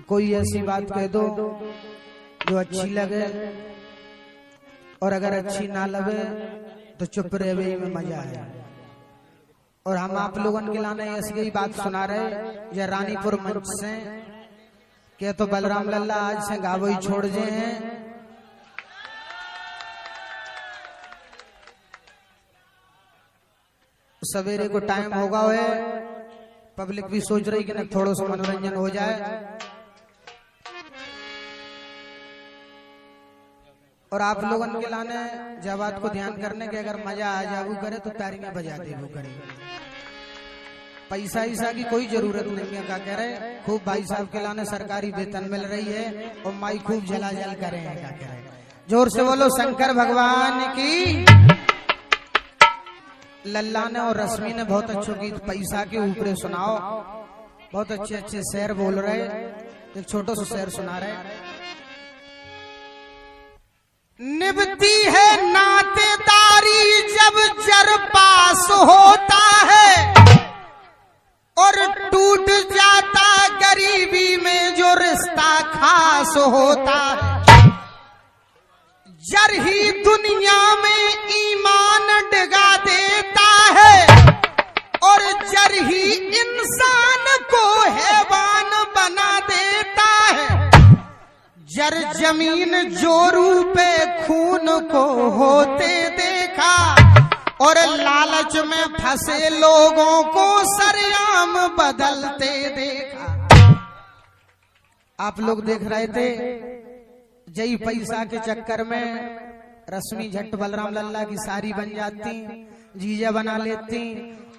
कोई ऐसी बात कह दो जो अच्छी लगे, और अगर अच्छी ना लगे तो चुप रहे में मजा है। और हम आप लोगों के लाने ऐसी ही बात सुना रहे या रानीपुर मंच से के तो बलराम लल्ला आज से गावो ही छोड़ जे हैं। सवेरे को टाइम होगा है, पब्लिक भी सोच रही कि ना थोड़ा सा मनोरंजन हो जाए, और आप लोगों के लाने जब बात को ध्यान करने के अगर मजा आ जाए करे तो तारियां बजा दे वो करे। पैसा ईसा की कोई जरूरत नहीं है, क्या कह रहे खूब भाई साहब के लाने सरकारी वेतन मिल रही है और माई खूब जलाजल करे हैं, क्या कह रहे जोर से बोलो शंकर भगवान की। लल्ला ने और रश्मि ने बहुत अच्छे गीत पैसा के ऊपर सुनाओ, बहुत अच्छे अच्छे शेर बोल रहे, एक छोटा सा शेर सुना रहे। निभती है नातेदारी जब जर पास होता है, और टूट जाता गरीबी में जो रिश्ता खास होता है। जर ही दुनिया में ईमान डिगा देता है, और जर ही इंसान को हैवान बना देता है। जर जमीन जोरू पे खून को होते देखा, और लालच में फंसे लोगों को सरेआम बदलते देखा। आप लोग देख रहे थे जय पैसा के चक्कर में रश्मि झट बलराम लल्ला की सारी बन जाती, जीजा बना लेती,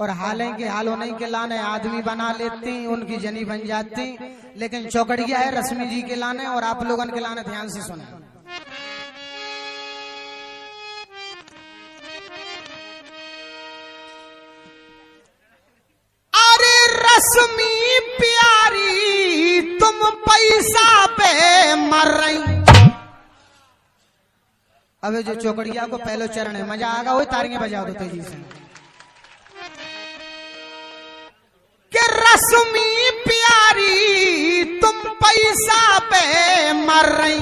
और हालांकि हाल होने के लाने आदमी बना लेती, उनकी जनी बन जाती। लेकिन चौकड़िया है रश्मि जी के लाने, और आप लोगों के लाने ध्यान से सुने। अरे रश्मि प्यारी तुम पैसा पे मर रही। अबे जो चौकड़िया को पहले चरण है, मजा आगा, वही तारियां बजा दो तेजी से। कि रश्मि प्यारी तुम पैसा पे मर रही,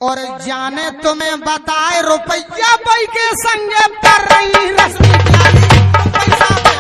और जाने तुम्हें बताए रुपया भाई के संग कर रही। रश्मि प्यारी तुम पैसा पे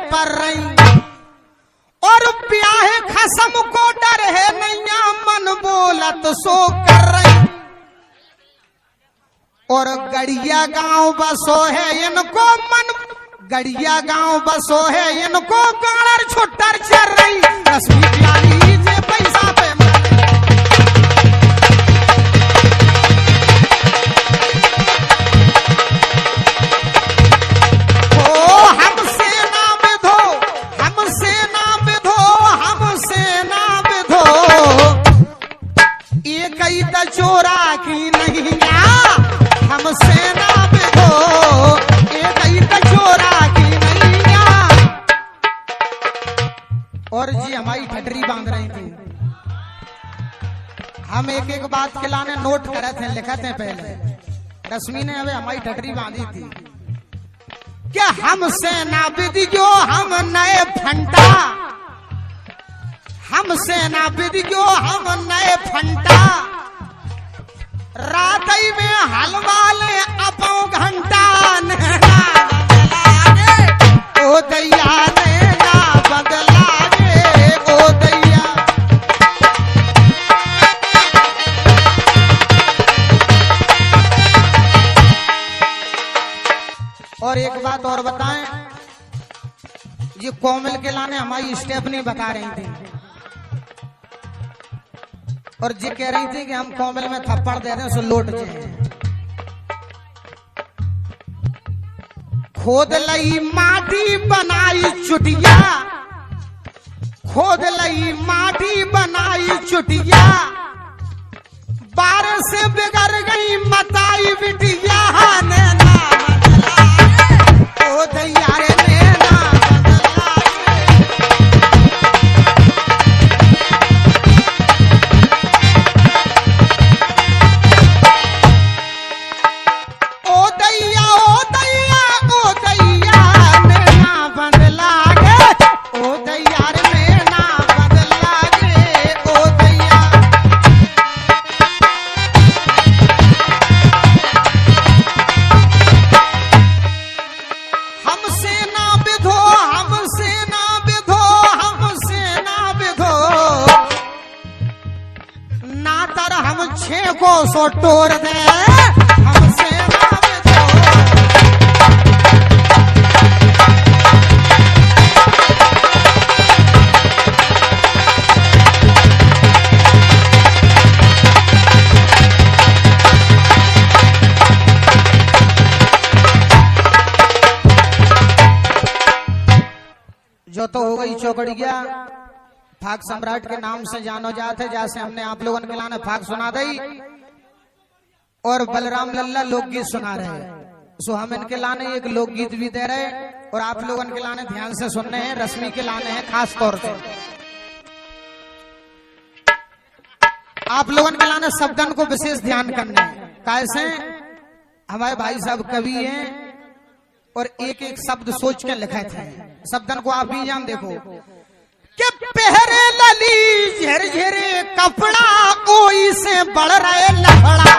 पर रही, और ब्याह खसम को डर है नैया मन बोलत सो कर रही। और गड़िया गांव बसो है इनको मन, गड़िया गांव बसो है इनको गाड़र छुट्टर चल रही। रश्मि प्यारी जे पैसा पे चोरा की नहीं हमसे ना बिधो, एक चोरा की नहीं। और जी हमारी ठटरी बांध रही थी, हम एक एक बात के लाने नोट करे थे, लिखे थे पहले। रश्मि ने हमें हमारी ठटरी बांधी थी, क्या हमसे ना बिधियो हम नए फंटा, हमसे ना बिधियो हम नए फंटा। रात में हलवाले अपो घंटा, ओ दैया नैना बदला गे, ओ दैया। और एक बात और बताएं, ये कोमल के लाने हमारी स्टेप नहीं बता रही थी, और जी कह रही थी कि हम कोमल में थप्पड़ दे दें सो लौट जाए। खोद लई माटी बनाई चुटिया, खोद लई माटी बनाई चुटिया, बार से बिगड़ गई मताई बिटिया। नैना बदला ओ दैया रे नैना बदला, ओ दैया ओ दैया ओ दैया नैना बदला गे, ओ दैया रे नैना बदला गे, ओ दैया। हमसे ना बिधो, हमसे ना बिधो, हमसे ना बिधो, ना तर हम छे को सो टोर दे। हमसे ना बिधो, जो तो हो गई चौकड़िया फाग सम्राट के नाम से जानो जाते, जैसे हमने आप लोगों के लाने फाग सुना दी और बलराम लल्ला लोकगीत सुना रहे। सो हम इनके लाने एक लोकगीत भी दे रहे और आप लोगों के लाने ध्यान से सुनने हैं, रश्मि के लाने हैं खास तौर से। आप लोगों के लाने शब्दन को विशेष ध्यान करना है, कैसे हमारे भाई साहब कवि हैं और एक एक शब्द सोच के लिखे थे। शब्दन को आप भी जान देखो कि पहरे लली झरझरे कपड़ा, कोई से बढ़ रहे लफड़ा।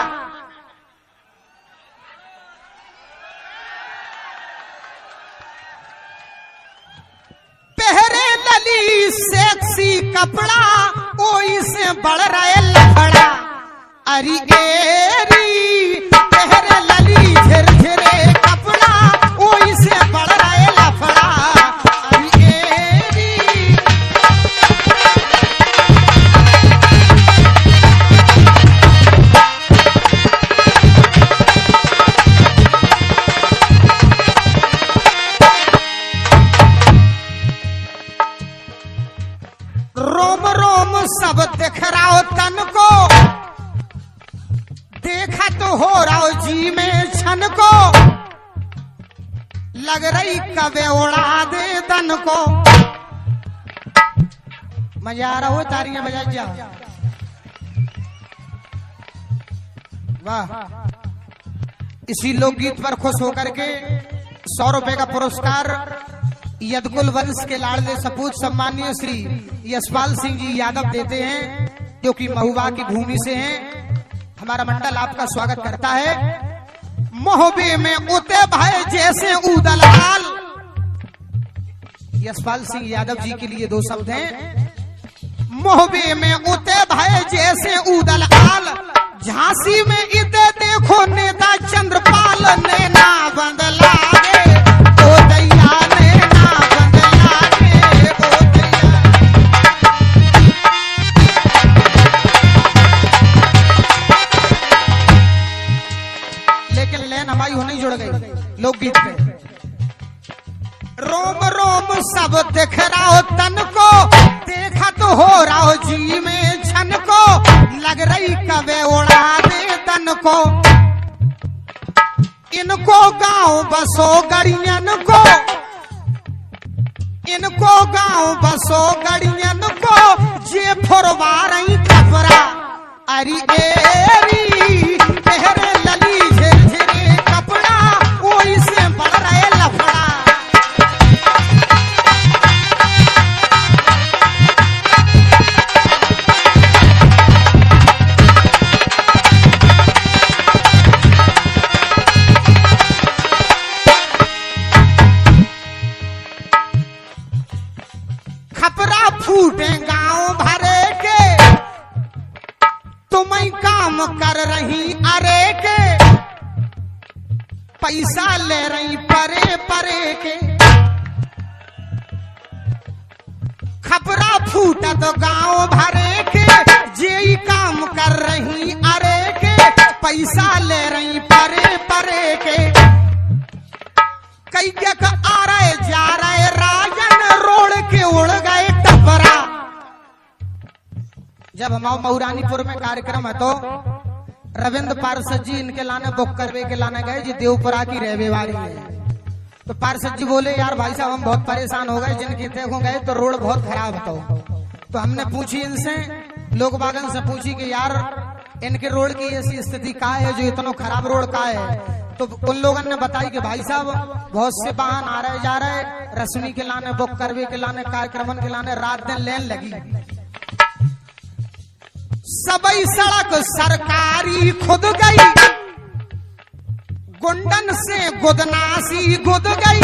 पहरे लली सेक्सी कपड़ा, कोई से बढ़ रहे लफड़ा। अरे एरी पहरे लली झरझरे कपड़ा, कोई से बढ़ रहे लफड़ा। अरे एरी रोम रोम सब दिख रहा हो तन को, देखा तो हो रहा हो जी में छन को, लग रही कबे उड़ा दे तन को। मजा आ रहा हो, तारियां बजा जाओ। वाह, इसी लोकगीत पर खुश होकर के 100 रुपए का पुरस्कार यदकुल वंश के लाडले सपूत सम्मानीय श्री यशपाल सिंह जी यादव देते हैं, जो कि महुआ की भूमि से हैं। हमारा मंडल आपका स्वागत करता है। मोहबे में उते भाई जैसे उदल हाल। यशपाल सिंह यादव जी के लिए 2 शब्द हैं। मोहबे में उते भाई जैसे उदल हाल, झांसी में इते देखो नेता चंद्रपाल। नैना बदला गे ओ दैया, नैना बदला गे ओ दैया। लेकिन लेन हमारी होनी जुड़ गई लोकगीत पे। रोम रोम सब दिख रहा हो तन को, देखा तो हो रहा हो जी में छन को, लग रही कबे उड़ा दे तन को। इनको गांव बसो गड़ियन को, इनको गांव बसो गड़ियन को, जे फोरवा रही खबरा। अरे एरी पहरे लली झरझरे कपड़ा, कोई से बढ़ रहे लफड़ा। खपरा फूटे गांव भरे के, तुम्हें काम कर रही अरे के, पैसा ले रही परे परे के। खपरा फूटा तो गांव भरे के, जे काम कर रही अरे के, पैसा ले रही परे परे के। कई आ रहे जा रहे राजन, रोड के उड़ गए टपरा। जब हमारे मऊरानीपुर में कार्यक्रम है तो रविंद्र पार्षद जी इनके लाने बुक करवे के लाने गए जी देवपुरा की रहवे वाली है। तो पार्षद जी बोले यार भाई साहब हम बहुत परेशान हो गए, जिनकी देखो गए तो रोड बहुत खराब तो हमने पूछी इनसे, लोग बागन से पूछी कि यार इनके रोड की ऐसी स्थिति का है जो इतना खराब रोड का है। तो उन लोगों ने बताई कि भाई साहब बहुत से वाहन आ रहे जा रहे, रश्मि के लाने बुक करवे के लाने कार्यक्रम के लाने रात दिन लेन लगी। सबई सड़क सरकारी खुद गई, गुंडन से गुदनासी गुद गई।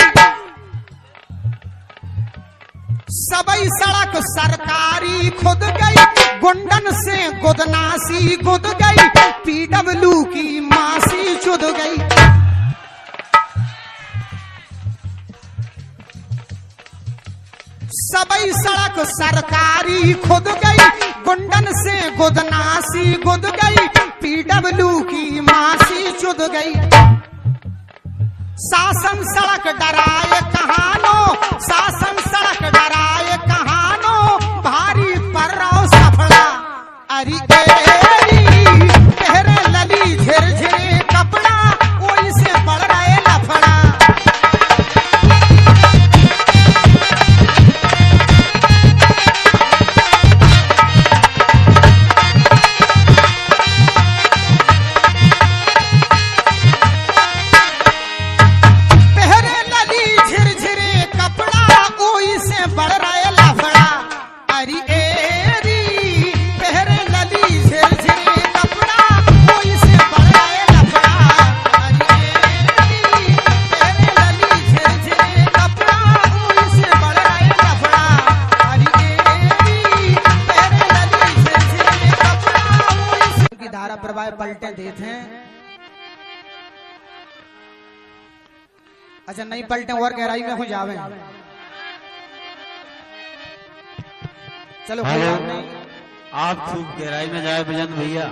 सबई सड़क सरकारी खुद गई, गुंडन से गुदनासी गुद गई। पीडब्ल्यू की मासी चुद गई। सबई सड़क सरकारी खुद गई, गुंडन से गुदनासी गुद गई। पीडब्ल्यू की मासी चुद गई। शासन सड़क डराए कहानो, शासन सड़क डराए कहानो। भारी पर रहो सफड़ा अरी पहरे लली झिरझिरे कपड़ा, वही से बढ़ रहे लफड़ा। पलटे देते हैं। अच्छा नहीं पलटे और गहराई में हो जावे। चलो कोई बात नहीं, आप खूब गहराई में जाए बजंत भैया।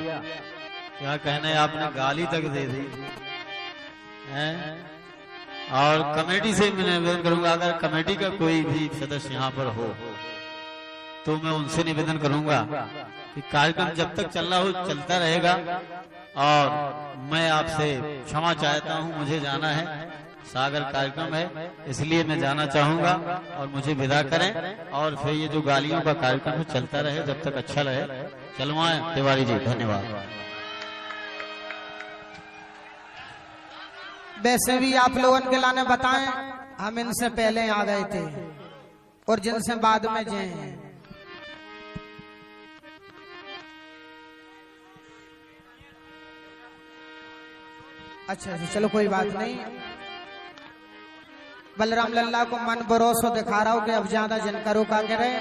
क्या कहना है, आपने गाली तक दे दी है। और कमेटी से मैं निवेदन करूंगा, अगर कमेटी का कोई भी सदस्य यहाँ पर हो तो मैं उनसे निवेदन करूंगा कि कार्यक्रम जब तक चल रहा हो चलता रहेगा। और मैं आपसे क्षमा चाहता हूं, मुझे जाना है, सागर कार्यक्रम है इसलिए मैं जाना चाहूंगा और मुझे विदा करें। और फिर ये जो गालियों का कार्यक्रम चलता रहे जब तक अच्छा रहे। चलवाएं तिवारी जी, धन्यवाद। वैसे भी आप लोगों के लाने बताएं, हम इनसे पहले आ गए थे और जिनसे बाद में जाए हैं। अच्छा चलो कोई बात नहीं। बलराम लल्ला को मन भरोसा दिखा रहा हूं कि अब ज्यादा जनकरों का करे,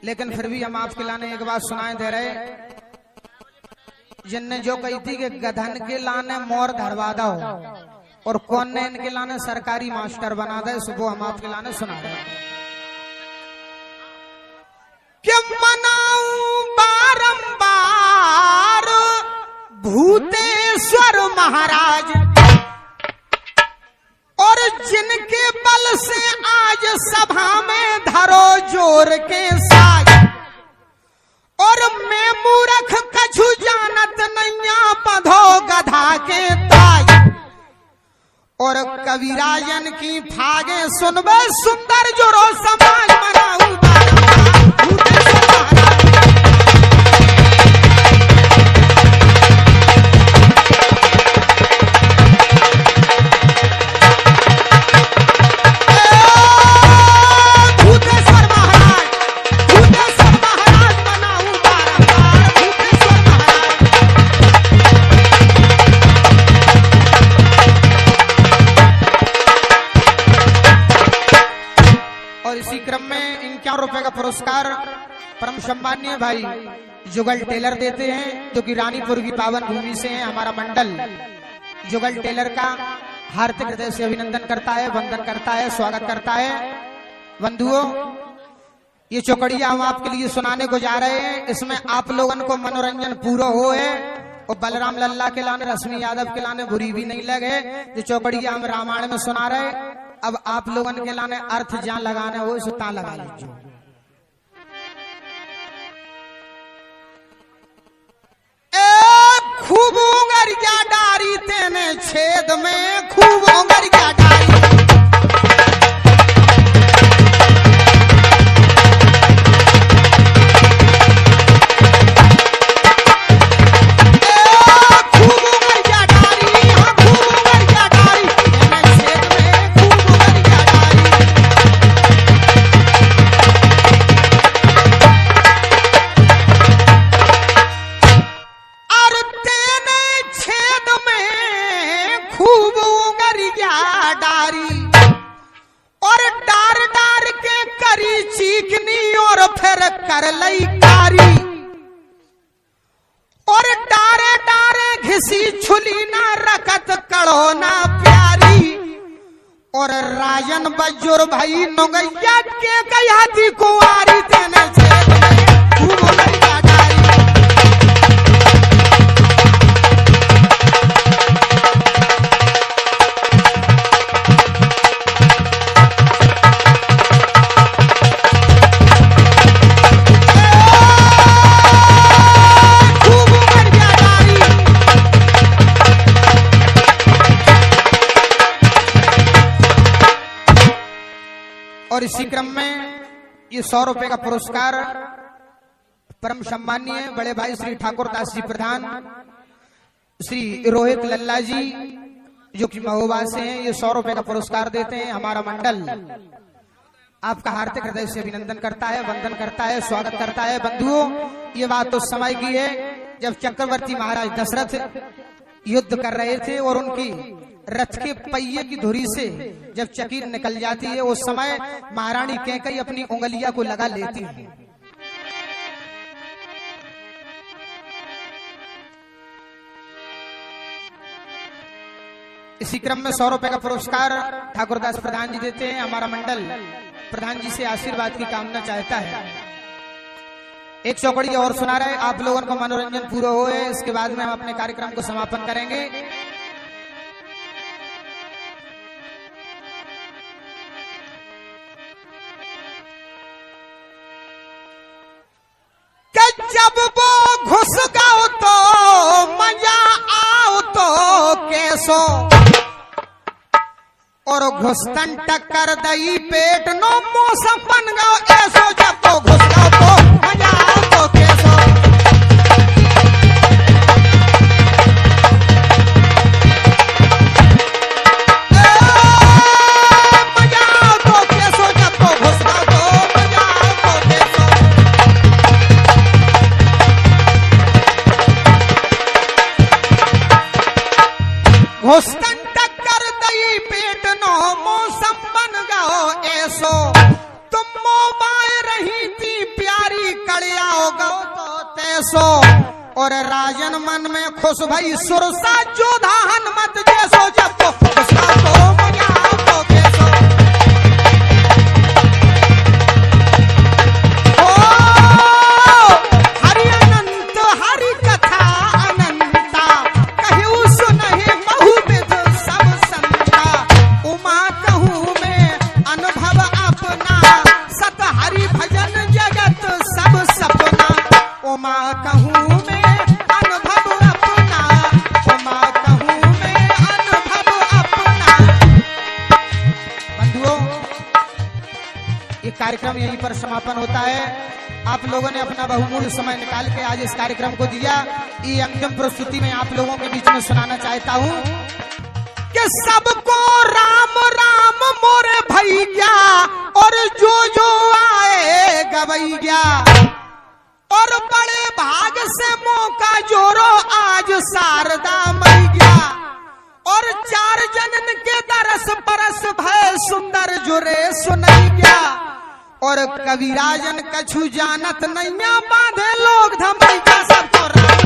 लेकिन फिर भी हम आपके लाने एक बात सुनाए दे रहे। जिनने जो कही थी कि गधन के लाने मोर धरवा दो और कौन ने इनके लाने सरकारी मास्टर बना दे, सुबह हम आपके लाने सुना रहे। कि मनाऊं बारंबार भूतेश्वर महाराज, और जिनके बल से आज सभा में धरो जोर के साज। और मैं मूर्ख कछु जानत नैया पधो गधा के ताज। और कविराजन की फागे सुनबे सुंदर जोरो समाज मनाऊं बारंबार भूतेश्वर महाराज। ₹51 का पुरस्कार परम सम्मानीय भाई जुगल टेलर देते हैं, जो कि रानीपुर की पावन भूमि से हैं। हमारा मंडल जुगल टेलर का हार्दिक हृदय से अभिनंदन करता है, वंदन करता है, स्वागत करता है। बंधुओं, ये चौकड़िया हम आपके लिए सुनाने को जा रहे हैं, इसमें आप लोगों को मनोरंजन पूरा हो है। और बलराम लल्ला के लाने, रश्मि यादव के लाने बुरी भी नहीं लगे। जो चौकड़िया हम रामायण में सुना रहे, अब आप लोगों के लाने अर्थ जहां लगाने हो सुता लगा लीजिए। खूब उंगरिया डारी तेने छेद में खूब उंगरिया डारी। खूब उंगरिया डारी, हाँ खूब उंगरिया डारी तेने छेद में खूब उंगरिया डारी। और तेने छेद में खूब उंगरिया डारी और डार डार के करी चीकनी और फिर कर लई कारी और डारे डारे घिसी छुली ना रखत कड़ो ना प्यारी और राजन बजुर भाई नोगैया के गया थी कुंवारी तेने छेद में खूब उंगरिया डारी। और इसी क्रम में ये 100 रुपए का पुरस्कार परम सम्मानीय बड़े भाई श्री ठाकुर दास जी प्रधान श्री रोहित लल्ला जी जो कि महोबा से हैं, ये 100 रुपए का पुरस्कार देते हैं। हमारा मंडल आपका हार्दिक हृदय से अभिनंदन करता है, वंदन करता है, स्वागत करता है। बंधुओं, ये बात तो समय की है जब चक्रवर्ती महाराज दशरथ युद्ध कर रहे थे और उनकी रथ के पहिए की धुरी से जब चकीर निकल जाती है उस समय महारानी कैकेयी अपनी उंगलिया को लगा लेती है। इसी क्रम में 100 रुपए का पुरस्कार ठाकुरदास प्रधान जी देते हैं। हमारा मंडल प्रधान जी से आशीर्वाद की कामना चाहता है। एक चौकड़ी और सुना रहे, आप लोगों को मनोरंजन पूरा हो है, इसके बाद में हम अपने कार्यक्रम को समापन करेंगे। जब वो घुस गाओ तो मजा आओ तो कैसो और घुस्तन टक्कर दई पेट नो मौसम बन गाओ ऐसो। जब तो घुस गाओ तो मजा आओ तो कैसो। मजा आओ तो कैसो, जब तो घुस गाओ तो मजा आओ तो कैसो। घुस्तन टक्कर दई पेट नो मौसम बन गओ ऐसो। तुम मोबाइल रही थी प्यारी कड़ियाओ गो तो तैसो और राजन मन में खुश भई सुरसा जोधा हनुमत जैसो। जब तो खुशा तो मजा आओ तो कैसो। हरि अनंत हरि कथा अनंता कहू सुनहि बहुविध सब संता। उमा कहूँ मैं अनुभव अपना सत हरि भजन जगत सब सपना। उमा कहूँ मैं अनुभव अपना, उमा कहूँ मैं अनुभव अपना। बंधुओं, ये कार्यक्रम यहीं पर समापन होता है। आप लोगों ने अपना बहुमूल्य समय निकाल के आज इस कार्यक्रम को दिया। ये अंतिम प्रस्तुति में आप लोगों के बीच में सुनाना चाहता हूँ कि सबको राम राम मोरे भैया और जो आए गवैया और बड़े भाग से मौका जोरो आज शारदा मैया और 4 जनन के दरस परस भय सुंदर जुरे सुनैया और कविराजन कछु जानत नैया बांधे लोग धमैया। सबको राम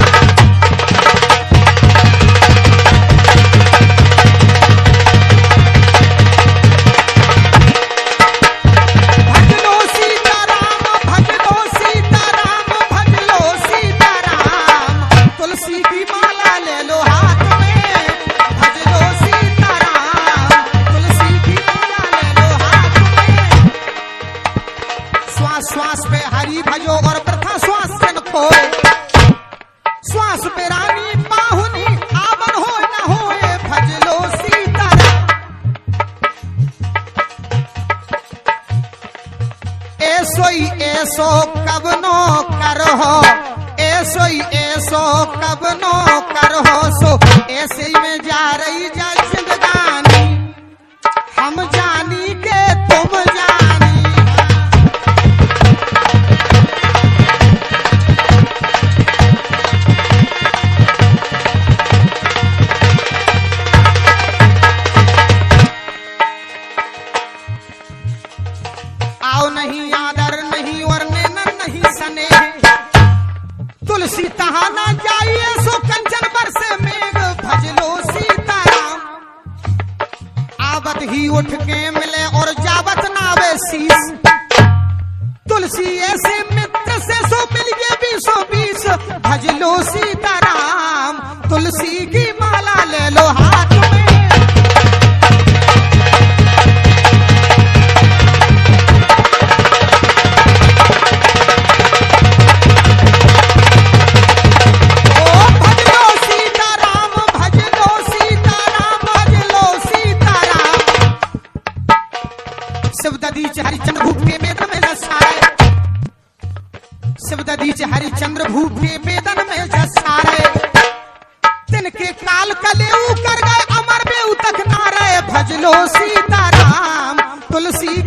भजलो सीताराम, भजलो सीताराम, भजलो सीताराम। तुलसी की माला ले लो हाथ में, भजलो सीताराम। तुलसी की माला ले लो हाथ में। श्वास श्वास पे हरि भजो और प्रथा श्वास जन खोए। श्वास पे रानी बाहु ऐसो कबनो करहो, ऐसो कबनो करहो, सो ऐसे ही में जा रही जा जिंदगानी, हम जानी के तुम जानी। आओ नहीं आदर नहीं और नैनन नहीं स्नेह, तुलसी तहा ना जाइए सो कंचन बरसे मेघ, भजलो सीताराम। आवत ही उठ के मिले और जावत नावे शीस, तुलसी ऐसे मित्र से सो मिल गए 20-20, भजलो सीताराम। तुलसी की माला ले लो हाथ में, हरिचंद्र भूप के वेदन में जसारे, शिवदधीच हरिचंद्र भूप के वेदन में जसारे, तिनके काल कलेऊ कर गए अमर बेऊ तक नारे, भजलो सीताराम। तुलसी